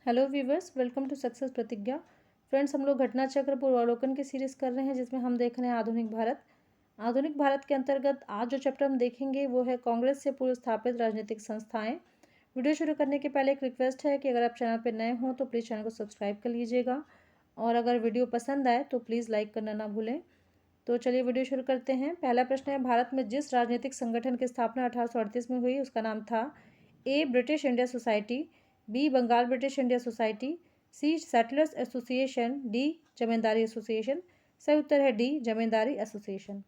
Hello viewers, welcome to success Pratigya. Friends, हम लोग घटना चक्र पूर्वावलोकन की सीरीज़ कर रहे हैं जिसमें हम देख रहे हैं आधुनिक भारत। आधुनिक भारत के अंतर्गत आज जो चैप्टर हम देखेंगे वो है कांग्रेस से पूर्व स्थापित राजनीतिक संस्थाएं। वीडियो शुरू करने के पहले एक रिक्वेस्ट है कि अगर आप चैनल पर नए हों तो प्लीज़ चैनल को सब्सक्राइब कर लीजिएगा, और अगर वीडियो पसंद आए तो प्लीज़ लाइक करना ना भूलें। तो चलिए वीडियो शुरू करते हैं। पहला प्रश्न है, भारत में जिस राजनीतिक संगठन की स्थापना 1838 में हुई उसका नाम था? A, British India Society, B, Bengal British India Society, C, settlers association, D, Zamindari association. सही उत्तर है डी, जमींदारी एसोसिएशन।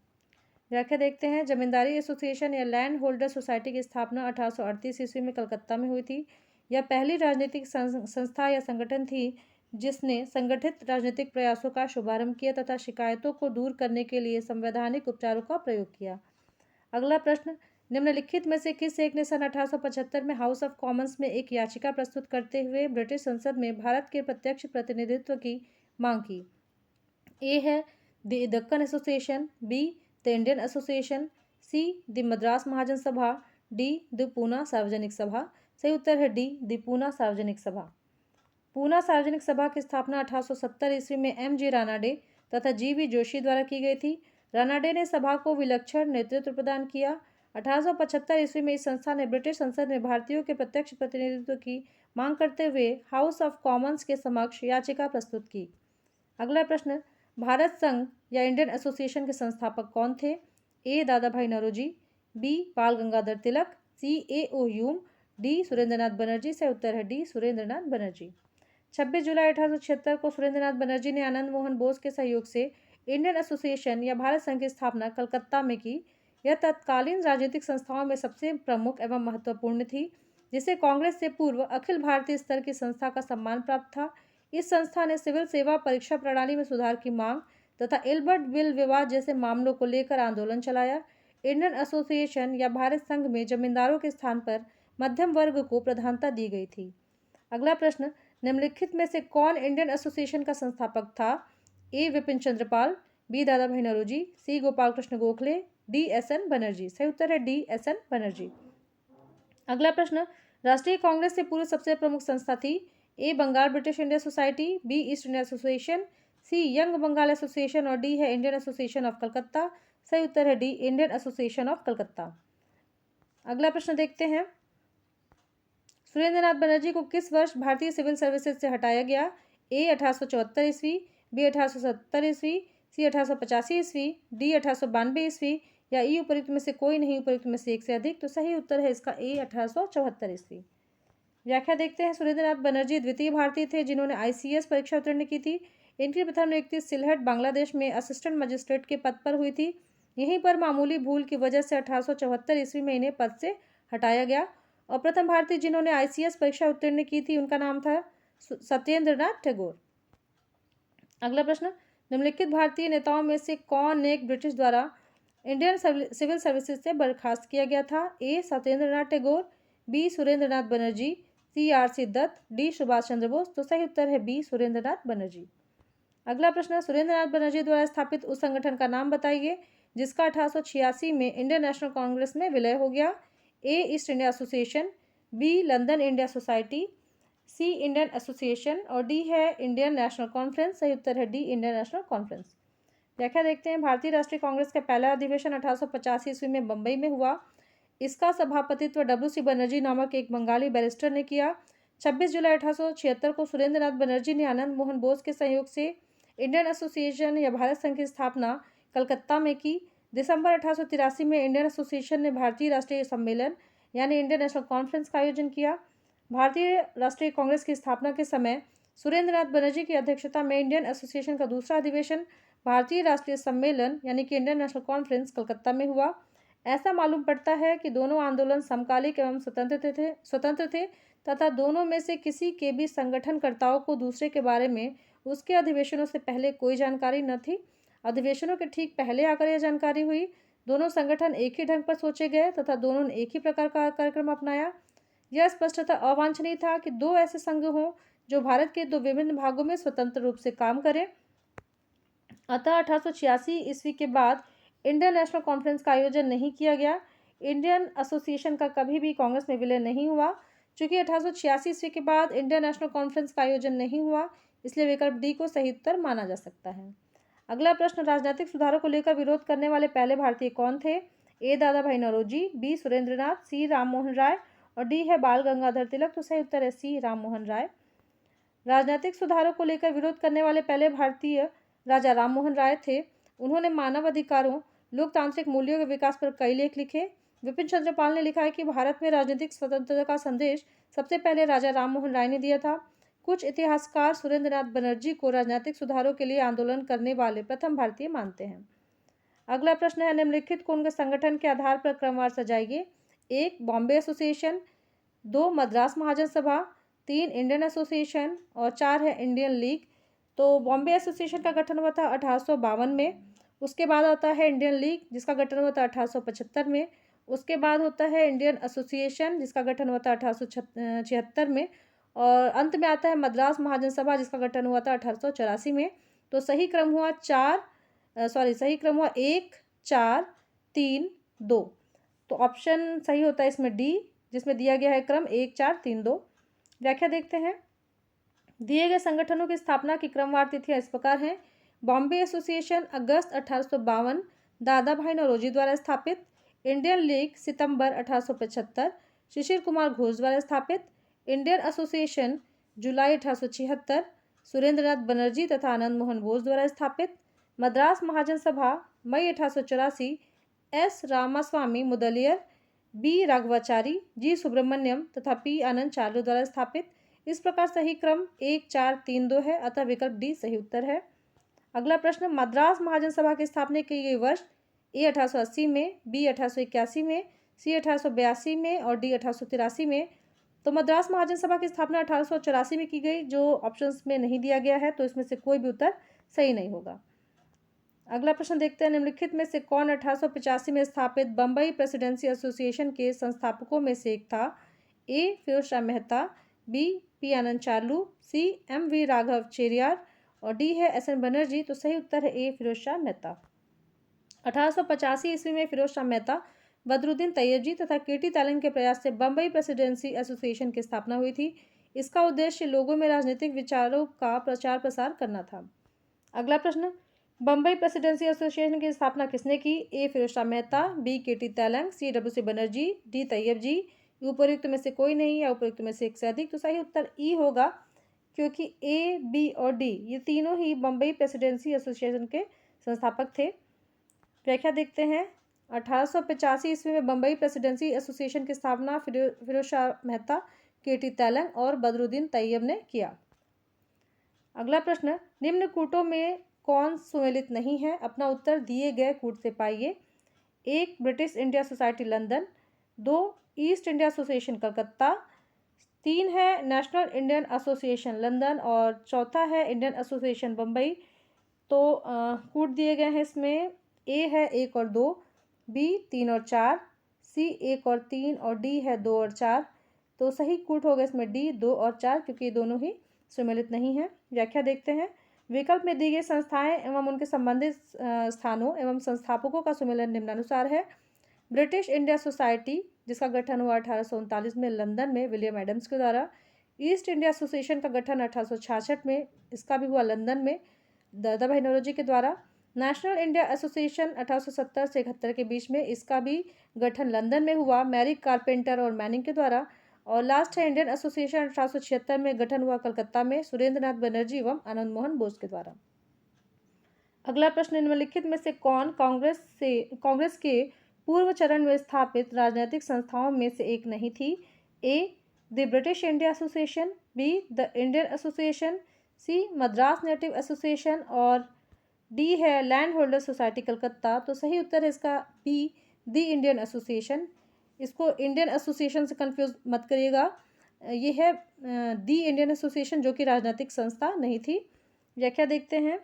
व्याख्या देखते हैं। जमींदारी एसोसिएशन या लैंड होल्डर सोसाइटी की स्थापना 1838 ईस्वी में कलकत्ता में हुई थी। यह पहली राजनीतिक संस्था या संगठन थी जिसने संगठित राजनीतिक प्रयासों का शुभारंभ किया तथा शिकायतों को दूर करने के लिए संवैधानिक उपचारों का प्रयोग किया। अगला प्रश्न, निम्नलिखित में से किस एक ने सन 1875 में हाउस ऑफ कॉमन्स में एक याचिका प्रस्तुत करते हुए ब्रिटिश संसद में भारत के प्रत्यक्ष प्रतिनिधित्व की मांग की? ए है the Deccan Association, B the Indian Association, C the Madras Mahajan Sabha, D the Poona सार्वजनिक सभा। सही उत्तर है डी, द पूना सार्वजनिक सभा। पूना सार्वजनिक सभा की स्थापना 1870 ईस्वी में M.G. रानाडे तथा G.V. जोशी द्वारा की गई थी। रानाडे ने सभा को विलक्षण नेतृत्व प्रदान किया। 1875 ईस्वी में इस संस्था ने ब्रिटिश संसद में भारतीयों के प्रत्यक्ष प्रतिनिधित्व की मांग करते हुए हाउस ऑफ कॉमन्स के समक्ष याचिका प्रस्तुत की। अगला प्रश्न, भारत संघ या इंडियन एसोसिएशन के संस्थापक कौन थे? ए, दादा भाई नौरोजी, बी, बाल गंगाधर तिलक, सी, A.O. Hume, D, Surendranath Banerjee. से उत्तर है डी, सुरेंद्रनाथ बनर्जी। 26 जुलाई 1876 को सुरेंद्रनाथ बनर्जी ने आनंद मोहन बोस के सहयोग से इंडियन एसोसिएशन या भारत संघ की स्थापना कलकत्ता में की। यह तत्कालीन राजनीतिक संस्थाओं में सबसे प्रमुख एवं महत्वपूर्ण थी, जिसे कांग्रेस से पूर्व अखिल भारतीय स्तर की संस्था का सम्मान प्राप्त था। इस संस्था ने सिविल सेवा परीक्षा प्रणाली में सुधार की मांग तथा एल्बर्ट बिल विवाद जैसे मामलों को लेकर आंदोलन चलाया। इंडियन एसोसिएशन या भारत संघ में जमींदारों के स्थान पर मध्यम वर्ग को प्रधानता दी गई थी। अगला प्रश्न, निम्नलिखित में से कौन इंडियन एसोसिएशन का संस्थापक था? ए, विपिन चंद्रपाल, बी, दादा भाई नौरोजी, सी, गोपाल कृष्ण गोखले, डी, S.N. बनर्जी। सही उत्तर है डी, S.N. बनर्जी। अगला प्रश्न, राष्ट्रीय कांग्रेस से पूर्व सबसे प्रमुख संस्था थी? A, Bengal British India Society, B, East India Association, C, Young Bengal Association, और डी है इंडियन एसोसिएशन ऑफ कलकत्ता। सही उत्तर है D, Indian Association of Calcutta. अगला प्रश्न देखते हैं, सुरेंद्रनाथ बनर्जी को किस वर्ष भारतीय सिविल सर्विसेज से हटाया गया? ए, 1874 ईस्वी, बी, 1870 ईस्वी, सी, 1885 ईस्वी, डी, 1892 ईस्वी, या ई उपयुक्त में से कोई नहीं, उपयुक्त में से एक से अधिक। तो सही उत्तर है इसका ए, 1874 ईस्वी। व्याख्या देखते हैं। सुरेंद्रनाथ बनर्जी द्वितीय भारतीय थे जिन्होंने ICS परीक्षा उत्तीर्ण की थी। इनकी प्रथम नियुक्ति सिलहट, बांग्लादेश में असिस्टेंट मजिस्ट्रेट के पद पर हुई थी। यहीं पर मामूली भूल की वजह से 1874 ईस्वी में इन्हें पद से हटाया गया, और प्रथम भारतीय जिन्होंने ICS परीक्षा उत्तीर्ण की थी उनका नाम था सत्येंद्रनाथ टैगोर। अगला प्रश्न, निम्नलिखित भारतीय नेताओं में से कौन एक ब्रिटिश द्वारा इंडियन सिविल सर्विसेज से बर्खास्त किया गया था? ए, सत्येंद्रनाथ टैगोर, बी, सुरेंद्रनाथ बनर्जी, सी, R.C. दत्त, डी, सुभाष चंद्र बोस। तो सही उत्तर है बी, सुरेंद्रनाथ बनर्जी। अगला प्रश्न, सुरेंद्रनाथ बनर्जी द्वारा स्थापित उस संगठन का नाम बताइए जिसका 1886 में इंडियन नेशनल कांग्रेस में विलय हो गया। A, East India Association, B, London India Society, C, Indian Association, और डी है इंडियन नेशनल कॉन्फ्रेंस। सही उत्तर है डी, इंडियन नेशनल कॉन्फ्रेंस। व्याख्या देखते हैं। भारतीय राष्ट्रीय कांग्रेस का पहला अधिवेशन 1885 ईस्वी में बंबई में हुआ। इसका सभापतित्व W.C. बनर्जी नामक एक बंगाली बैरिस्टर ने किया। 26 जुलाई 1876 को सुरेंद्रनाथ बनर्जी ने आनंद मोहन बोस के सहयोग से इंडियन एसोसिएशन या भारत संघ की स्थापना कलकत्ता में की। दिसंबर 1883 में इंडियन एसोसिएशन ने भारतीय राष्ट्रीय सम्मेलन यानी इंडियन नेशनल कॉन्फ्रेंस का आयोजन किया। भारतीय राष्ट्रीय कांग्रेस की स्थापना के समय सुरेंद्रनाथ बनर्जी की अध्यक्षता में इंडियन एसोसिएशन का दूसरा अधिवेशन भारतीय राष्ट्रीय सम्मेलन यानी कि इंडियन नेशनल कॉन्फ्रेंस कलकत्ता में हुआ। ऐसा मालूम पड़ता है कि दोनों आंदोलन समकालिक एवं स्वतंत्र थे तथा दोनों में से किसी के भी संगठनकर्ताओं को दूसरे के बारे में उसके अधिवेशनों से पहले कोई जानकारी न थी। अधिवेशनों के ठीक पहले आकर यह जानकारी हुई। दोनों संगठन एक ही ढंग पर सोचे गए तथा दोनों ने एक ही प्रकार का कार्यक्रम अपनाया। यह स्पष्टतः अवांछनीय था कि दो ऐसे संघ हों जो भारत के दो विभिन्न भागों में स्वतंत्र रूप से काम करें। अतः 1886 ईस्वी के बाद इंडियन नेशनल कॉन्फ्रेंस का आयोजन नहीं किया गया। इंडियन एसोसिएशन का कभी भी कांग्रेस में विलय नहीं हुआ। चूंकि 1886 ईस्वी के बाद इंडियन नेशनल कॉन्फ्रेंस का आयोजन नहीं हुआ, इसलिए विकल्प डी को सही उत्तर माना जा सकता है। अगला प्रश्न, राजनीतिक सुधारों को लेकर विरोध करने वाले पहले भारतीय कौन थे? ए दादा भाई नौरोजी, बी सुरेंद्रनाथ, सी राममोहन राय और डी है बाल गंगाधर तिलक। तो सही उत्तर है सी राममोहन राय। राजनीतिक सुधारों को लेकर विरोध करने वाले पहले भारतीय राजा राममोहन राय थे। उन्होंने मानव अधिकारों, लोकतांत्रिक मूल्यों के विकास पर कई लेख लिखे। विपिन चंद्र पाल ने लिखा है कि भारत में राजनीतिक स्वतंत्रता का संदेश सबसे पहले राजा राममोहन राय ने दिया था। कुछ इतिहासकार सुरेंद्रनाथ बनर्जी को राजनीतिक सुधारों के लिए आंदोलन करने वाले प्रथम भारतीय मानते हैं। अगला प्रश्न है, निम्नलिखित को उनके संगठन के आधार पर क्रमवार सजाइए। 1 बॉम्बे एसोसिएशन, 2 मद्रास महाजन सभा, 3 इंडियन एसोसिएशन और 4 है इंडियन लीग। तो बॉम्बे एसोसिएशन का गठन हुआ था 1852 में। उसके बाद आता है इंडियन लीग, जिसका गठन हुआ था 1875 में। उसके बाद होता है इंडियन एसोसिएशन, जिसका गठन हुआ था 1876 में। और अंत में आता है मद्रास महाजन सभा, जिसका गठन हुआ था 1884 में। तो सही क्रम हुआ 1, 4, 3, 2। तो ऑप्शन सही होता है इसमें डी, जिसमें दिया गया है क्रम 1, 4, 3, 2। व्याख्या देखते हैं। दिए गए संगठनों की स्थापना की क्रमवार तिथियां इस प्रकार हैं। बॉम्बे एसोसिएशन अगस्त 1852 दादा भाई नौरोजी द्वारा स्थापित। इंडियन लीग सितंबर 1875 शिशिर कुमार घोष द्वारा स्थापित। इंडियन एसोसिएशन जुलाई 1876 सुरेंद्रनाथ बनर्जी तथा आनंद मोहन बोस द्वारा स्थापित। मद्रास महाजन सभा मई 1884 एस रामास्वामी मुदलियर, बी राघवाचारी, जी सुब्रमण्यम तथा पी आनंद चार्लू द्वारा स्थापित। इस प्रकार सही क्रम 1, 4, 3, 2 है, अतः विकल्प डी सही उत्तर है। अगला प्रश्न, मद्रास महाजन सभा की स्थापना की गई वर्ष? ए 1880 में, बी 1881 में, सी 1882 में और डी 1883 में। तो मद्रास महाजन सभा की स्थापना 1884 में की गई, जो ऑप्शंस में नहीं दिया गया है, तो इसमें से कोई भी उत्तर सही नहीं होगा। अगला प्रश्न देखते हैं, निम्नलिखित में से कौन 1885 में स्थापित बम्बई प्रेसिडेंसी एसोसिएशन के संस्थापकों में से एक था? A Firoz Shah Mehta, B P Ananda Charlu, C M V Raghava Chariar और डी है एस एन बनर्जी। तो सही उत्तर है ए फिरोज शाह मेहता। 1885 ईस्वी में फिरोज शाह मेहता, बदरुद्दीन तैयबजी तथा केटी तैलंग के प्रयास से बम्बई प्रेसिडेंसी एसोसिएशन की स्थापना हुई थी। इसका उद्देश्य लोगों में राजनीतिक विचारों का प्रचार प्रसार करना था। अगला प्रश्न, बम्बई प्रेसिडेंसी एसोसिएशन की स्थापना किसने की? A Firoz Shah Mehta, B K T Telang, C W C Bonnerjee, D Tyabji. उपयुक्त में से कोई नहीं या उपयुक्त में से एक से अधिक। तो सही उत्तर ई होगा, क्योंकि ए, बी और डी ये तीनों ही बम्बई प्रेसिडेंसी एसोसिएशन के संस्थापक थे। व्याख्या देखते हैं। 1885 ईस्वी में बम्बई प्रेसिडेंसी एसोसिएशन की स्थापना फिरोज शाह मेहता, केटी तैलंग और बदरुद्दीन तैयब ने किया। अगला प्रश्न, निम्न कूटों में कौन सुमेलित नहीं है? अपना उत्तर दिए गए कूट से पाइए। 1 British India society London, 2 east India association Calcutta, 3 है नेशनल इंडियन एसोसिएशन लंदन और चौथा है इंडियन एसोसिएशन बम्बई। तो कूट दिए गए हैं इसमें। ए है 1 और 2, बी 3 और 4, सी 1 और 3 और डी है 2 और 4। तो सही कूट होगा इसमें डी 2 और 4, क्योंकि ये दोनों ही सुमेलित नहीं है। व्याख्या देखते हैं। विकल्प में दी गई संस्थाएं एवं उनके संबंधित स्थानों एवं संस्थापकों का सुमेलन निम्नानुसार है। ब्रिटिश इंडिया सोसाइटी, जिसका गठन हुआ 1839 में लंदन में विलियम एडम्स के द्वारा। ईस्ट इंडिया एसोसिएशन का गठन 1866 में, इसका भी हुआ लंदन में दादा भाई नौरोजी के द्वारा। नेशनल इंडिया एसोसिएशन 1870 से 71 के बीच में, इसका भी गठन लंदन में हुआ मैरी कारपेंटर और मैनिंग के द्वारा। और लास्ट है इंडियन एसोसिएशन 1876 में गठन हुआ कलकत्ता में सुरेंद्रनाथ बनर्जी एवं आनंद मोहन बोस के द्वारा। अगला प्रश्न, निम्नलिखित में से कौन कांग्रेस के पूर्व चरण में स्थापित राजनीतिक संस्थाओं में से एक नहीं थी? A the British India Association, B the Indian Association, C Madras Native Association और डी है लैंड होल्डर सोसाइटी कलकत्ता। तो सही उत्तर है इसका बी द इंडियन एसोसिएशन। इसको इंडियन एसोसिएशन से कंफ्यूज मत करिएगा, ये है द इंडियन एसोसिएशन, जो कि राजनीतिक संस्था नहीं थी। व्याख्या देखते हैं।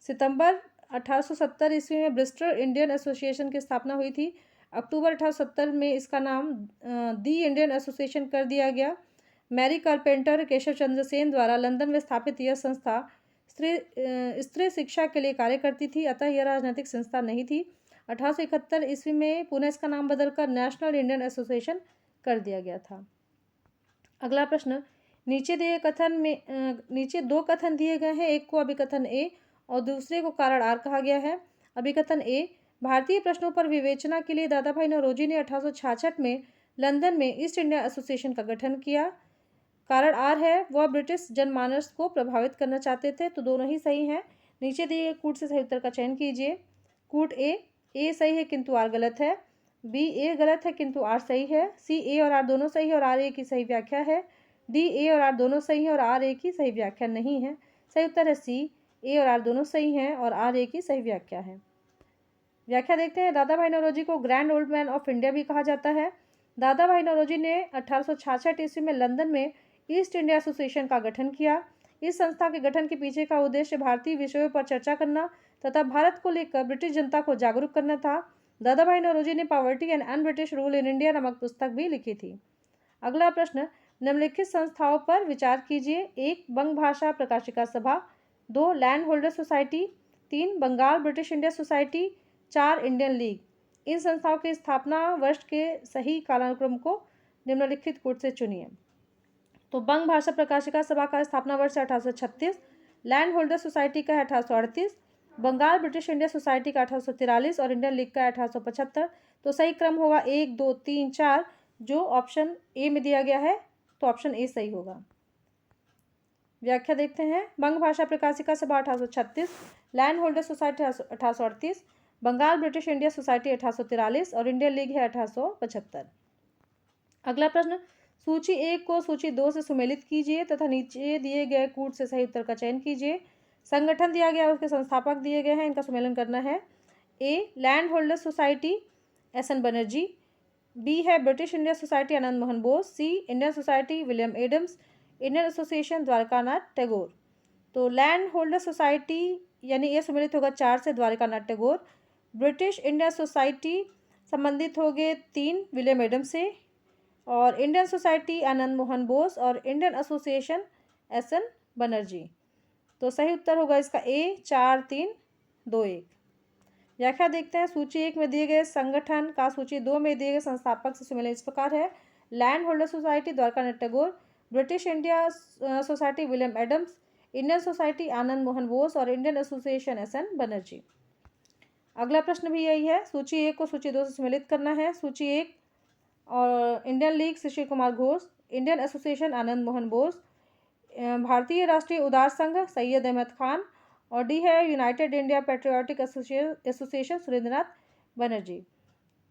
सितंबर 1870 ईस्वी में ब्रिस्टल इंडियन एसोसिएशन की स्थापना हुई थी। अक्टूबर 1870 में इसका नाम द इंडियन एसोसिएशन कर दिया गया। मैरी कारपेंटर केशव चंद्र सेन द्वारा लंदन में स्थापित यह संस्था स्त्री शिक्षा के लिए कार्य करती थी, अतः यह राजनीतिक संस्था नहीं थी। 1871 ईस्वी में पुनः इसका नाम बदलकर नेशनल इंडियन एसोसिएशन कर दिया गया था। अगला प्रश्न, नीचे दो कथन दिए गए हैं, एक को अभिकथन ए और दूसरे को कारण आर कहा गया है। अभिकथन ए, भारतीय प्रश्नों पर विवेचना के लिए दादा भाई नौरोजी ने 1866 में लंदन में ईस्ट इंडिया एसोसिएशन का गठन किया। कारण आर है, वह ब्रिटिश जनमानस को प्रभावित करना चाहते थे। तो दोनों ही सही हैं। नीचे दिए गए कूट से सही उत्तर का चयन कीजिए। कूट ए सही है किंतु आर गलत है। बी, ए गलत है किंतु आर सही है। सी, ए और आर दोनों सही है और आर ए की सही व्याख्या है। डी, ए और आर दोनों सही है और आर ए की सही व्याख्या नहीं है। सही उत्तर है सी, ए और आर दोनों सही हैं और आर ए की सही व्याख्या है। व्याख्या देखते हैं। दादा भाई नौरोजी को grand old man of India भी कहा जाता है। दादा भाई नौरोजी ने 1866 ईस्वी में लंदन में ईस्ट इंडिया एसोसिएशन का गठन किया। इस संस्था के गठन के पीछे का उद्देश्य भारतीय विषयों पर चर्चा करना तथा भारत को लेकर ब्रिटिश जनता को जागरूक करना था। दादा भाई नौरोजी ने poverty and un British rule in India नामक पुस्तक भी लिखी थी। अगला प्रश्न, निम्नलिखित संस्थाओं पर विचार कीजिए। 1, बंग भाषा Prakashika Sabha. 2, Land holder Society. 3, Bengal British India Society. 4, Indian League. इन संस्थाओं के स्थापना वर्ष के सही कालानुक्रम को निम्नलिखित कोड से चुनिए। तो बंग भाषा प्रकाशिका सभा का स्थापना वर्ष 1836, लैंड होल्डर सोसाइटी का है 1838, बंगाल ब्रिटिश इंडिया सोसाइटी का 1843 और इंडियन लीग का 1875। तो सही क्रम होगा 1, 2, 3, 4 जो ऑप्शन ए में दिया गया है। तो ऑप्शन ए सही होगा। व्याख्या देखते हैं। बंग भाषा Prakashika Sabha 1836, Land holder Society 1838, Bengal British India Society 1843 और इंडियन लीग है 1875। अगला प्रश्न, सूची 1 को सूची 2 से सुमेलित कीजिए तथा नीचे दिए गए कूट से सही उत्तर का चयन कीजिए। संगठन दिया गया, उसके संस्थापक दिए गए हैं, इनका सुमेलन करना है। A, Land holder Society S N. Banerjee. B है British India Society Ananda Mohan Bose. C, Indian Society William Adams. Indian Association Dwarkanath Tagore. तो लैंड होल्डर सोसाइटी यानी ये सम्मिलित होगा 4 से Dwarkanath Tagore. British India society संबंधित हो गए 3 विलियम एडम्स से और इंडियन सोसाइटी आनंद मोहन बोस और इंडियन एसोसिएशन एस.एन. बनर्जी। तो सही उत्तर होगा इसका ए, 4, 3, 2, 1। व्याख्या देखते हैं। सूची 1 में दिए गए संगठन का सूची 2 में दिए गए संस्थापक से सुमेलन इस प्रकार है। Land holder Society Dwarkanath Tagore, British India Society William Adams, Indian Society Ananda Mohan Bose और इंडियन एसोसिएशन एस.एन. बनर्जी। अगला प्रश्न भी यही है। सूची 1 को सूची 2 से सम्मिलित करना है। सूची 1 और Indian league Shishir Kumar Ghosh, Indian association आनंद मोहन बोस, भारतीय राष्ट्रीय उदार संघ सैयद अहमद खान और डी है United India patriotic association Surendranath Banerjee.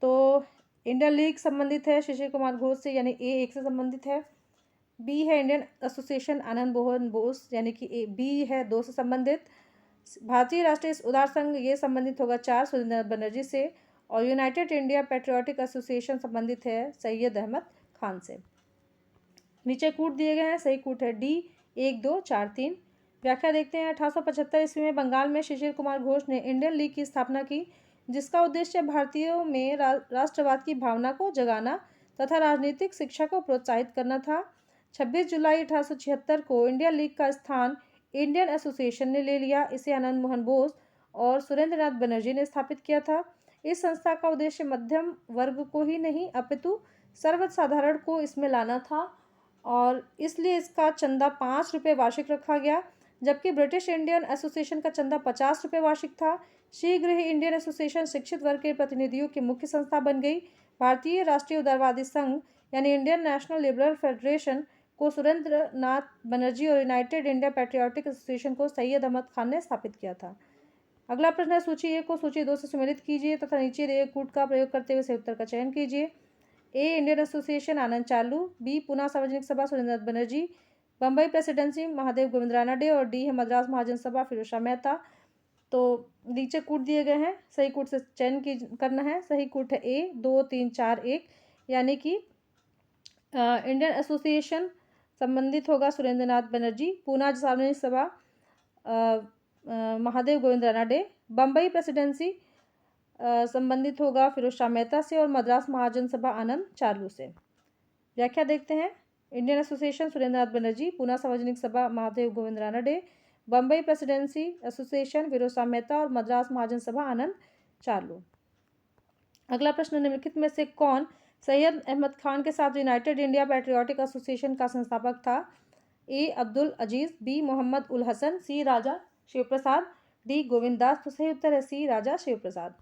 तो इंडियन लीग संबंधित है शिशिर कुमार घोष से यानी ए 1 से संबंधित है। बी है इंडियन एसोसिएशन आनंद मोहन बोस यानी कि ए बी है 2 से संबंधित। भारतीय राष्ट्रीय उदार संघ ये संबंधित होगा 4 सुरेंद्रनाथ बनर्जी से और यूनाइटेड इंडिया पेट्रियाटिक एसोसिएशन संबंधित है सैयद अहमद खान से। नीचे कूट दिए गए हैं। सही कूट है डी, 1, 2, 4, 3। व्याख्या देखते हैं। 1875 ईस्वी में बंगाल में शिशिर कुमार घोष ने इंडियन लीग की स्थापना की, जिसका उद्देश्य भारतीयों में राष्ट्रवाद की भावना को जगाना तथा राजनीतिक शिक्षा को प्रोत्साहित करना था। 26 जुलाई 1876 को इंडियन लीग का स्थान इंडियन एसोसिएशन ने ले लिया। इसे आनंद मोहन बोस और सुरेंद्रनाथ बनर्जी ने स्थापित किया था। इस संस्था का उद्देश्य मध्यम वर्ग को ही नहीं अपितु सर्वसाधारण को इसमें लाना था और इसलिए इसका चंदा 5 रुपये वार्षिक रखा गया, जबकि ब्रिटिश इंडियन एसोसिएशन का चंदा 50 रुपये वार्षिक था। शीघ्र ही इंडियन एसोसिएशन शिक्षित वर्ग के प्रतिनिधियों की मुख्य संस्था बन गई। भारतीय राष्ट्रीय उदारवादी संघ यानी इंडियन नेशनल लिबरल फेडरेशन को सुरेंद्रनाथ बनर्जी और यूनाइटेड इंडिया पेट्रियाटिक एसोसिएशन को सैयद अहमद खान ने स्थापित किया था। अगला प्रश्न है। सूची 1 को सूची 2 से सुमेलित कीजिए तथा नीचे दिए कूट का प्रयोग करते हुए सही उत्तर का चयन कीजिए। ए, इंडियन एसोसिएशन आनंद चालू। बी, पूना सार्वजनिक सभा सुरेंद्रनाथ बनर्जी, बम्बई प्रेसिडेंसी महादेव गोविंद रानाडे और डी है मद्रास महाजन सभा फिरोज शाह मेहता। तो नीचे कूट दिए गए हैं। सही कूट से चयन करना है। सही कूट है ए, 2, 3, 4, 1 यानी कि इंडियन एसोसिएशन संबंधित होगा सुरेंद्रनाथ बनर्जी, पूना सार्वजनिक सभा महादेव गोविंद रानाडे, बम्बई प्रेसिडेंसी संबंधित होगा फिरोज शाह मेहता से और मद्रास महाजन सभा आनंद चालू से। व्याख्या देखते हैं। इंडियन एसोसिएशन सुरेंद्रनाथ बनर्जी, पूना सार्वजनिक सभा महादेव गोविंद रानाडे, बम्बई प्रेसिडेंसी एसोसिएशन फिरोज शाह मेहता और मद्रास महाजन सभा आनंद चालू। अगला प्रश्न, निम्नलिखित में से कौन सैयद अहमद खान के साथ यूनाइटेड इंडिया पैट्रियोटिक एसोसिएशन का संस्थापक था? ए अब्दुल अजीज, बी मोहम्मद उल हसन, सी राजा शिवप्रसाद, डी गोविंद दास। तो सही उत्तर है सी राजा शिवप्रसाद।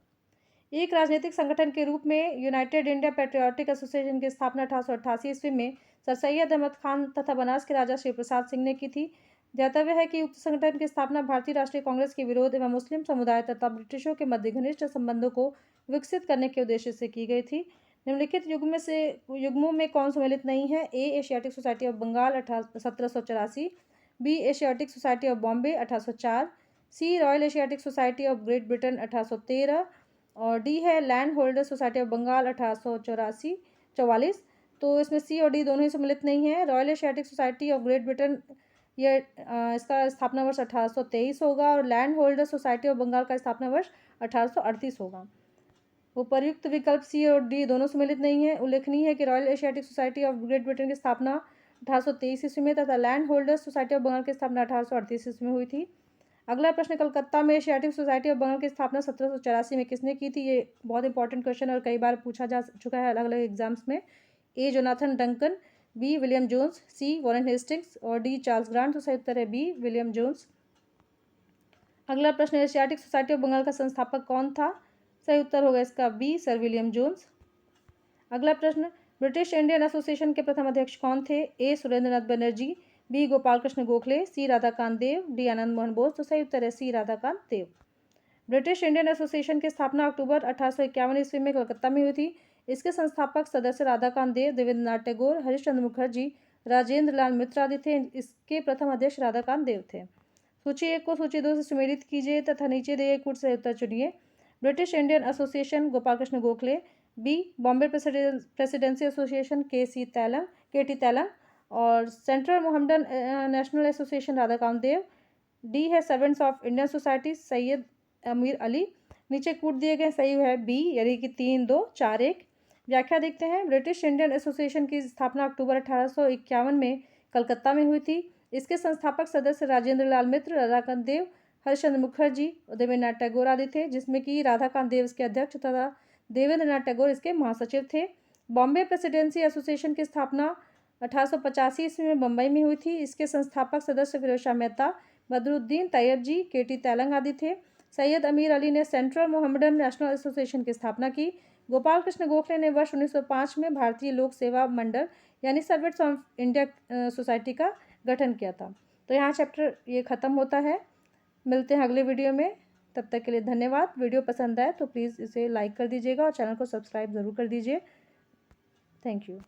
एक राजनीतिक संगठन के रूप में यूनाइटेड इंडिया पैट्रियोटिक एसोसिएशन की स्थापना 1888 ईस्वी में सर सैयद अहमद खान तथा बनास के राजा शिवप्रसाद सिंह ने की थी। ध्यातव्य है कि उक्त संगठन की स्थापना भारतीय राष्ट्रीय कांग्रेस के विरोध एवं मुस्लिम समुदाय तथा ब्रिटिशों के मध्य घनिष्ठ संबंधों को विकसित करने के उद्देश्य से की गई थी। निम्नलिखित युग्मों में कौन सम्मिलित नहीं है? A Asiatic Society of Bengal 1784, B Asiatic Society of Bombay 1804, C Royal Asiatic Society of Great Britain 1813 और डी है Land holder Society of Bengal 1844। तो इसमें सी और डी दोनों ही सम्मिलित नहीं है। Royal Asiatic Society of Great Britain ये इसका स्थापना वर्ष 1823 होगा और Land holder Society of Bengal का स्थापना वर्ष 1838 होगा। उपर्युक्त विकल्प सी और डी दोनों सम्मिलित नहीं है। उल्लेखनीय है कि Royal Asiatic Society of Great Britain की स्थापना 1823 ईस्वी में तथा Land holder Society of Bengal की स्थापना 1838 ईस्वी में हुई थी। अगला प्रश्न, कलकत्ता में एशियाटिक सोसाइटी ऑफ बंगाल की स्थापना 1784 में किसने की थी? ये बहुत इंपॉर्टेंट क्वेश्चन और कई बार पूछा जा चुका है अलग अलग एग्जाम्स में। A Jonathan Duncan, B William Jones, C Warren Hastings और डी चार्ल्स ग्रांट। तो सही उत्तर है बी विलियम जोन्स। अगला प्रश्न, एशियाटिक सोसाइटी ऑफ बंगाल का संस्थापक कौन था? सही उत्तर होगा इसका बी सर विलियम जोन्स। अगला प्रश्न, ब्रिटिश इंडियन एसोसिएशन के प्रथम अध्यक्ष कौन थे? ए सुरेंद्रनाथ बनर्जी, बी गोपाल कृष्ण गोखले, सी राधाकांत देव, डी आनंद मोहन बोस। तो सही उत्तर है सी राधाकांत देव। ब्रिटिश इंडियन एसोसिएशन की स्थापना अक्टूबर 1851 ईस्वी में कलकत्ता में हुई थी। इसके संस्थापक सदस्य राधाकांत देव, देवेंद्रनाथ टैगोर, हरिश्चंद्र मुखर्जी, राजेंद्र लाल मित्र आदि थे। इसके प्रथम अध्यक्ष राधाकांत देव थे। सूची 1 को सूची 2 से सुमेलित कीजिए तथा नीचे दिए कूट से उत्तर चुनिए। British Indian Association Gopal Krishna Gokhale, B Bombay Presidency Association K T Telang और Central Mohammedan National Association Radhakant Dev, D है Servants of Indian Society Syed Ameer Ali. नीचे कूट दिए गए सही है बी, यानी कि 3, 2, 4, 1। व्याख्या देखते हैं। ब्रिटिश इंडियन एसोसिएशन की स्थापना अक्टूबर 1851 में कलकत्ता में हुई थी। इसके संस्थापक सदस्य राजेंद्र लाल मित्र, राधाकांत देव, हरिश्चंद्र मुखर्जी और देवेंद्रनाथ टैगोर आदि थे, जिसमें कि राधाकांत देव इसके अध्यक्ष तथा देवेंद्रनाथ टैगोर इसके महासचिव थे। बॉम्बे प्रेसिडेंसी एसोसिएशन की स्थापना 1885 ईस्वी में बम्बई में हुई थी। इसके संस्थापक सदस्य फिरोज शाह मेहता, बदरुद्दीन तैयबजी, टी तैलंग आदि थे। सैयद अमीर अली ने सेंट्रल मोहम्मडन नेशनल एसोसिएशन की स्थापना की। गोपाल कृष्ण गोखले ने वर्ष 1905 में भारतीय लोक सेवा मंडल यानी सर्वेंट्स ऑफ इंडिया सोसाइटी का गठन किया था। तो यहाँ चैप्टर ये ख़त्म होता है। मिलते हैं अगले वीडियो में, तब तक के लिए धन्यवाद। वीडियो पसंद आए तो प्लीज़ इसे लाइक कर दीजिएगा और चैनल को सब्सक्राइब ज़रूर कर दीजिए। Thank you.